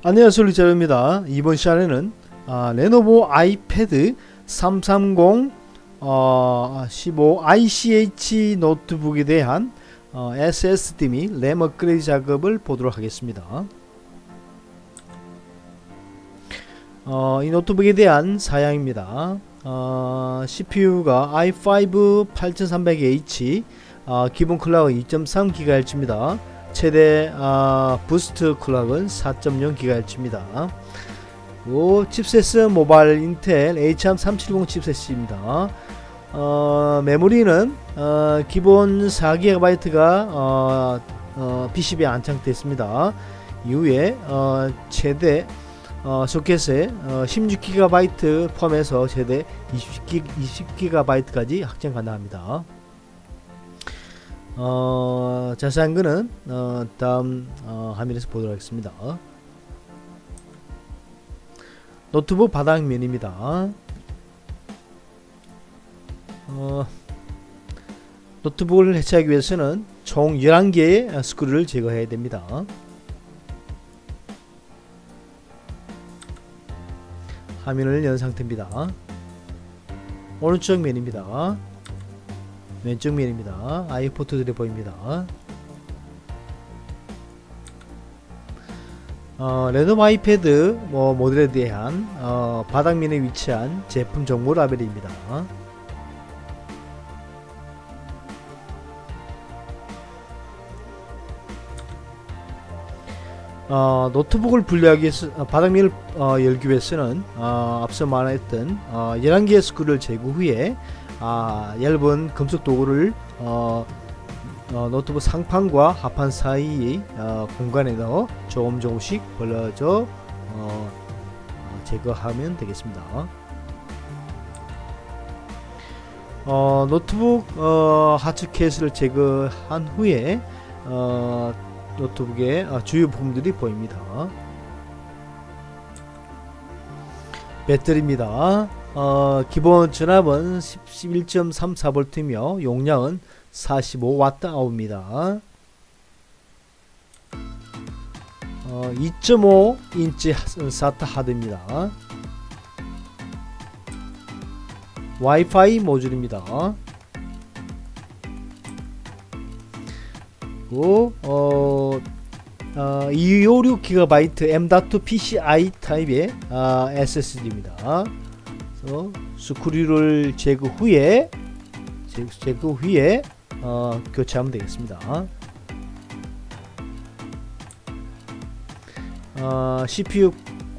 안녕하세요, 리자입니다. 이번 시간에는 레노버 아이패드 330 15 ICH 노트북에 대한 SSD 및 램 업그레이드 작업을 보도록 하겠습니다. 이 노트북에 대한 사양입니다. CPU가 i5 8300H, 기본 클럭은 2.3GHz입니다. 최대 부스트 클럭은 4.0GHz입니다. 칩셋은 모바일 인텔 H370 칩셋입니다. 메모리는 기본 4GB가 PCB에 안착되어 있습니다. 이후에 최대 소켓에 16GB 포함해서 최대 20GB까지 확장 가능합니다. 자세한 거는 다음 화면에서 보도록 하겠습니다. 노트북 바닥면입니다. 노트북을 해체하기 위해서는 총 11개의 스크류를 제거해야 됩니다. 화면을 연 상태입니다. 오른쪽 면입니다. 왼쪽 면입니다. 아이 포트들이 보입니다. 레노버 아이패드 모델에 대한 바닥면에 위치한 제품 정보 라벨입니다. 노트북을 분리하기 위해서 바닥면을 열기 위해서는 앞서 말했던 11개의 스크류를 제거 후에 얇은 금속 도구를 노트북 상판과 하판 사이의 공간에 넣어 조금씩 벌려져 제거하면 되겠습니다. 노트북 하츠 케이스를 제거한 후에 노트북의 주요 부품들이 보입니다. 배터리입니다. 기본 전압은 11.34V이며 용량은 45Wh입니다. 2.5인치 SATA 하드입니다. 와이파이 모듈입니다. 256GB M.2 PCI 타입의 SSD입니다. 스크류를 제거 후에 교체하면 되겠습니다. CPU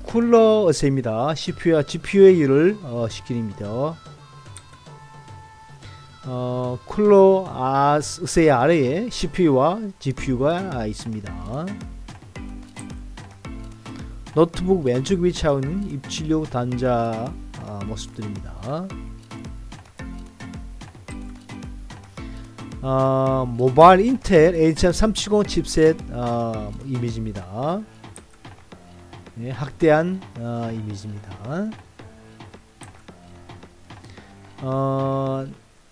쿨러 어세입니다. CPU와 GPU의 일을 시키립니다. 쿨러 어세 아래에 CPU와 GPU가 있습니다. 노트북 왼쪽 위치하고 있는 입출력 단자 모습들입니다. 모바일 인텔 H370 칩셋 이미지입니다. 네, 확대한 이미지입니다.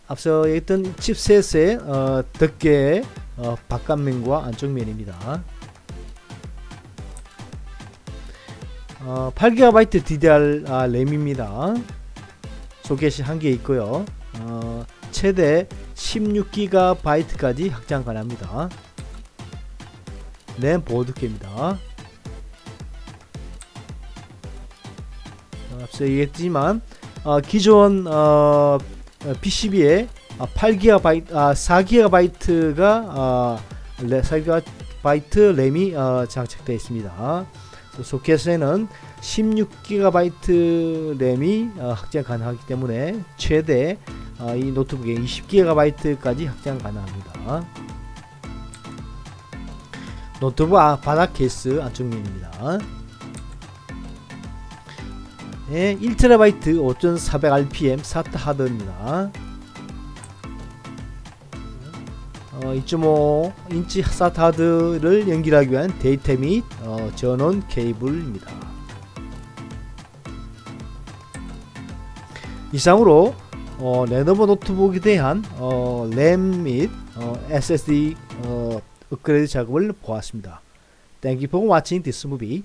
앞서 얘기했던 칩셋의 덮개의 바깥면과 안쪽면입니다. 8GB DDR 램입니다. 소켓이 한 개 있고요. 최대 16GB까지 확장 가능합니다. 램 보드개입니다. 앞서 얘기했지만 기존 PCB에 4GB가 4GB 램이 장착되어 있습니다. 소켓에는 16GB 램이 확장 가능하기 때문에 최대 이 노트북에 20GB까지 확장 가능합니다. 노트북 바닥 케이스 안쪽면입니다. 네, 1TB 5400rpm SATA 하드입니다. 2.5인치 SATA 하드를 연결하기 위한 데이터 및 전원 케이블입니다. 이상으로 레노버 노트북에 대한 램 및 SSD 업그레이드 작업을 보았습니다. Thank you for watching this movie.